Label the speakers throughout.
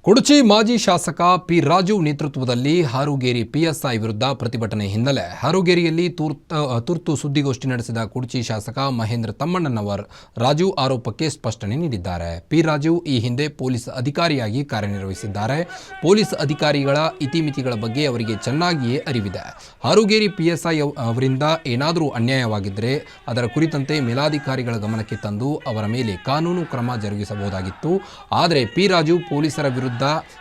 Speaker 1: ಕುಡಚಿ ಮಾಜಿ ಶಾಸಕ ಪಿ ರಾಜು ನೇತೃತ್ವದಲ್ಲಿ ಹಾರುಗೇರಿ ಪಿಎಸ್ಐ ವಿರುದ್ಧ ಪ್ರತಿಭಟನೆ ಹಿನ್ನೆಲೆ ಹಾರುಗೇರಿಯಲ್ಲಿ ತುರ್ತು ಸುದ್ದಿಗೋಷ್ಠಿ ನಡೆಸಿದ ಕುಡಚಿ ಶಾಸಕ ಮಹೇಂದ್ರ ತಮ್ಮಣ್ಣನವರ್ ರಾಜು ಆರೋಪಕ್ಕೆ ಸ್ಪಷ್ಟನೆ ನೀಡಿದ್ದಾರೆ. ಪಿ ರಾಜು ಈ ಹಿಂದೆ ಪೊಲೀಸ್ ಅಧಿಕಾರಿಯಾಗಿ ಕಾರ್ಯನಿರ್ವಹಿಸಿದ್ದಾರೆ. ಪೊಲೀಸ್ ಅಧಿಕಾರಿಗಳ ಇತಿಮಿತಿಗಳ ಬಗ್ಗೆ ಅವರಿಗೆ ಚೆನ್ನಾಗಿಯೇ ಅರಿವಿದೆ. ಹಾರುಗೇರಿ ಪಿಎಸ್ಐ ಅವರಿಂದ ಏನಾದರೂ ಅನ್ಯಾಯವಾಗಿದ್ದರೆ ಅದರ ಕುರಿತಂತೆ ಮೇಲಾಧಿಕಾರಿಗಳ ಗಮನಕ್ಕೆ ತಂದು ಅವರ ಮೇಲೆ ಕಾನೂನು ಕ್ರಮ ಜರುಗಿಸಬಹುದಾಗಿತ್ತು. ಆದರೆ ಪಿ ರಾಜು ಪೊಲೀಸರ ವಿರುದ್ಧ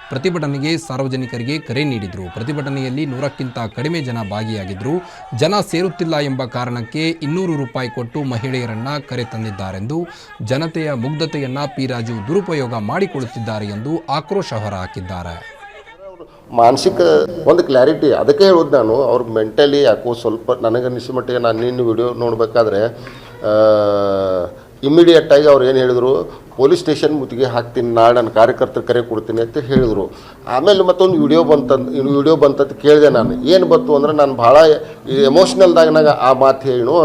Speaker 1: ಪ್ರತಿಭಟನೆಗೆ ಸಾರ್ವಜನಿಕರಿಗೆ ಕರೆ ನೀಡಿದ್ರು. ಪ್ರತಿಭಟನೆಯಲ್ಲಿ 100ಕ್ಕಿಂತ ಕಡಿಮೆ ಜನ ಭಾಗಿಯಾಗಿದ್ರು. ಜನ ಸೇರುತ್ತಿಲ್ಲ ಎಂಬ ಕಾರಣಕ್ಕೆ 200 ರೂಪಾಯಿ ಕೊಟ್ಟು ಮಹಿಳೆಯರನ್ನ ಕರೆ ತಂದಿದ್ದಾರೆಂದು, ಜನತೆಯ ಮುಗ್ಧತೆಯನ್ನ ಪಿ ರಾಜು ದುರುಪಯೋಗ ಮಾಡಿಕೊಳ್ಳುತ್ತಿದ್ದಾರೆ ಎಂದು ಆಕ್ರೋಶ ಹೊರಹಾಕಿದ್ದಾರೆ.
Speaker 2: ಮಾನಸಿಕ ಒಂದು ಕ್ಲಾರಿಟಿ ಅದಕ್ಕೆ ಹೇಳೋದು ನಾನು ಅವ್ರ ಮೆಂಟಲಿ ಯಾಕೋ ಸ್ವಲ್ಪ ನನಗನ್ನಿಸಿದ ಮಟ್ಟಿಗೆ ನಾನು ನಿನ್ನ ವಿಡಿಯೋ ನೋಡಬೇಕಾದ್ರೆ ಇಮ್ಮಿಡಿಯೇಟಾಗಿ ಅವ್ರು ಏನು ಹೇಳಿದರು, ಪೊಲೀಸ್ ಸ್ಟೇಷನ್ ಮುತ್ತಿಗೆ ಹಾಕ್ತೀನಿ, ನಾಳೆ ನನ್ನ ಕಾರ್ಯಕರ್ತರು ಕರೆ ಕೊಡ್ತೀನಿ ಅಂತ ಹೇಳಿದರು. ಆಮೇಲೆ ಮತ್ತೊಂದು ವಿಡಿಯೋ ಬಂತಂತ ಕೇಳಿದೆ. ನಾನು ಏನು ಬಂತು ಅಂದ್ರೆ ನಾನು ಭಾಳ ಎಮೋಷ್ನಲ್ದಾಗ ಆ ಮಾತು ಹೇಳು,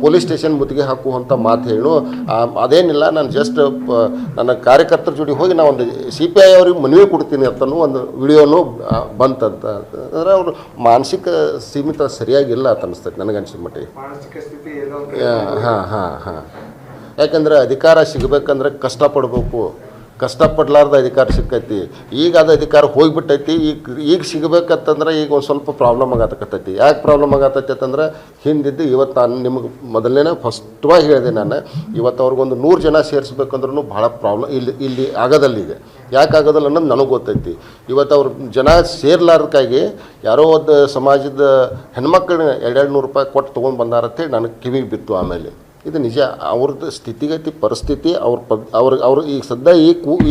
Speaker 2: ಪೊಲೀಸ್ ಸ್ಟೇಷನ್ ಮುತ್ತಿಗೆ ಹಾಕುವಂಥ ಮಾತು ಹೇಳು, ಅದೇನಿಲ್ಲ, ನಾನು ಜಸ್ಟ್ ನನ್ನ ಕಾರ್ಯಕರ್ತರ ಜೊತೆ ಹೋಗಿ ನಾನು ಒಂದು CPI ಅವ್ರಿಗೆ ಮನವಿ ಕೊಡ್ತೀನಿ ಅಂತಲೂ ಒಂದು ವಿಡಿಯೋನು ಬಂತಂತ. ಅಂದರೆ ಅವರು ಮಾನಸಿಕ ಸೀಮಿತ ಸರಿಯಾಗಿಲ್ಲ ಅಂತ ಅನಿಸ್ತೈತೆ ನನಗನ್ಸಿದ ಮಟ್ಟಿಗೆ. ಹಾಂ ಯಾಕಂದರೆ ಅಧಿಕಾರ ಸಿಗಬೇಕಂದ್ರೆ ಕಷ್ಟಪಡಬೇಕು. ಕಷ್ಟಪಡ್ಲಾರ್ದ ಅಧಿಕಾರ ಸಿಕ್ಕೈತಿ. ಈಗ ಅದು ಅಧಿಕಾರ ಹೋಗಿಬಿಟ್ಟೈತಿ. ಈಗ ಸಿಗಬೇಕಂತಂದ್ರೆ ಈಗ ಒಂದು ಸ್ವಲ್ಪ ಪ್ರಾಬ್ಲಮ್ ಆಗತ್ತೈತಿ. ಯಾಕೆ ಪ್ರಾಬ್ಲಮ್ ಆಗತ್ತೈತಿ ಅಂತಂದ್ರೆ ಹಿಂದಿದ್ದು ಇವತ್ತು ನಾನು ನಿಮಗೆ ಮೊದಲನೇ ಫಸ್ಟ್ವಾಗಿ ಹೇಳಿದೆ. ನಾನು ಇವತ್ತು ಅವ್ರಿಗೊಂದು 100 ಜನ ಸೇರಿಸ್ಬೇಕಂದ್ರೂ ಭಾಳ ಪ್ರಾಬ್ಲಮ್ ಇಲ್ಲಿ ಆಗೋದಲ್ಲಿದೆ. ಯಾಕೆ ಆಗೋದಲ್ಲ ಅನ್ನೋದು ನನಗೆ ಗೊತ್ತೈತಿ. ಇವತ್ತು ಅವ್ರು ಜನ ಸೇರ್ಲಾರ್ದಕ್ಕಾಗಿ ಯಾರೋ ಒಂದು ಸಮಾಜದ ಹೆಣ್ಮಕ್ಳನ್ನ 200 ರೂಪಾಯಿ ಕೊಟ್ಟು ತೊಗೊಂಡು ಬಂದಾರಂತೇಳಿ ನನಗೆ ಕಿವಿಗೆ ಬಿತ್ತು. ಆಮೇಲೆ ಇದು ನಿಜ. ಅವ್ರದ್ದು ಸ್ಥಿತಿಗತಿ ಪರಿಸ್ಥಿತಿ ಅವ್ರು ಈಗ ಸದ್ಯ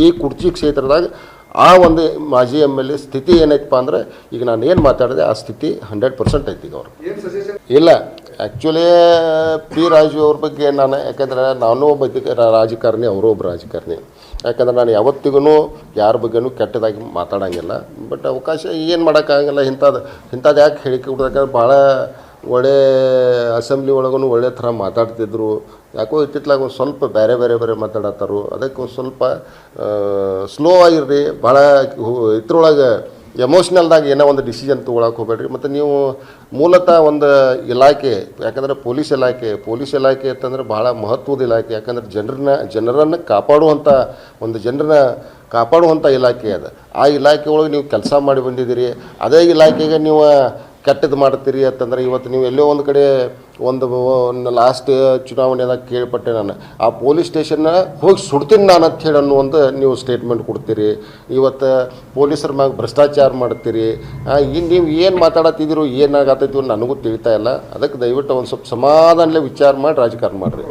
Speaker 2: ಈ ಕುರ್ಚಿ ಕ್ಷೇತ್ರದಾಗ ಆ ಒಂದು ಮಾಜಿ MLA ಸ್ಥಿತಿ ಏನೈತಪ್ಪ ಅಂದ್ರೆ ಈಗ ನಾನು ಏನು ಮಾತಾಡಿದೆ ಆ ಸ್ಥಿತಿ 100% ಐತಿ. ಈಗ ಅವರು ಇಲ್ಲ ಆ್ಯಕ್ಚುಲಿ ಪಿ ರಾಜು ಅವ್ರ ಬಗ್ಗೆ ನಾನು, ಯಾಕಂದರೆ ನಾನು ಒಬ್ಬ ರಾಜಕಾರಣಿ, ಅವರು ಒಬ್ಬ ರಾಜಕಾರಣಿ. ಯಾಕಂದ್ರೆ ನಾನು ಯಾವತ್ತಿಗೂ ಯಾರ ಬಗ್ಗೆನೂ ಕೆಟ್ಟದಾಗಿ ಮಾತಾಡೋಂಗಿಲ್ಲ. ಬಟ್ ಅವಕಾಶ ಏನು ಮಾಡೋಕ್ಕಾಗಲ್ಲ. ಇಂಥದ್ದು ಯಾಕೆ ಹೇಳಿಕೆ ಕೊಡೋದಕ್ಕೆ ಭಾಳ ಒಳ್ಳೆ ಅಸೆಂಬ್ಲಿ ಒಳಗೂ ಒಳ್ಳೆ ಥರ ಮಾತಾಡ್ತಿದ್ರು. ಯಾಕೋ ಇತ್ತಿತ್ಲಾಗ ಒಂದು ಸ್ವಲ್ಪ ಬೇರೆ ಮಾತಾಡತ್ತಾರು. ಅದಕ್ಕೆ ಒಂದು ಸ್ವಲ್ಪ ಸ್ಲೋ ಆಗಿರ್ರಿ. ಭಾಳ ಇದ್ರೊಳಗೆ ಎಮೋಷ್ನಲ್ದಾಗ ಏನೋ ಒಂದು ಡಿಸಿಷನ್ ತೊಗೊಳಕ್ಕೆ ಹೋಗ್ಬೇಡ್ರಿ. ಮತ್ತು ನೀವು ಮೂಲತಃ ಒಂದು ಇಲಾಖೆ, ಯಾಕಂದರೆ ಪೊಲೀಸ್ ಇಲಾಖೆ ಅಂತಂದರೆ ಭಾಳ ಮಹತ್ವದ ಇಲಾಖೆ. ಯಾಕಂದರೆ ಜನರನ್ನು ಕಾಪಾಡುವಂಥ ಇಲಾಖೆ ಅದು. ಆ ಇಲಾಖೆ ಒಳಗೆ ನೀವು ಕೆಲಸ ಮಾಡಿ ಬಂದಿದ್ದೀರಿ. ಅದೇ ಇಲಾಖೆಗೆ ನೀವು ಕೆಟ್ಟದ್ದು ಮಾಡ್ತೀರಿ ಅಂತಂದ್ರೆ ಇವತ್ತು ನೀವು ಎಲ್ಲೋ ಒಂದು ಕಡೆ ಒಂದು ಲಾಸ್ಟ್ ಚುನಾವಣೆದಾಗ ಕೇಳ್ಪಟ್ಟೆ ನಾನು, ಆ ಪೊಲೀಸ್ ಸ್ಟೇಷನ್ನ ಹೋಗಿ ಸುಡ್ತೀನಿ ನಾನು ಅಂತ ಹೇಳಿ ಅನ್ನೋ ಒಂದು ನೀವು ಸ್ಟೇಟ್ಮೆಂಟ್ ಕೊಡ್ತೀರಿ. ಇವತ್ತು ಪೊಲೀಸರ ಮ್ಯಾಗ ಭ್ರಷ್ಟಾಚಾರ ಮಾಡ್ತೀರಿ. ನೀವು ಏನು ಮಾತಾಡತ್ತಿದ್ದೀರೋ ಏನಾಗತ್ತೈತಿ ನನಗೂ ತಿಳಿತಾ ಇಲ್ಲ. ಅದಕ್ಕೆ ದಯವಿಟ್ಟು ಒಂದು ಸ್ವಲ್ಪ ಸಮಾಧಾನಲೇ ವಿಚಾರ ಮಾಡಿ ರಾಜಕಾರಣ ಮಾಡಿರಿ.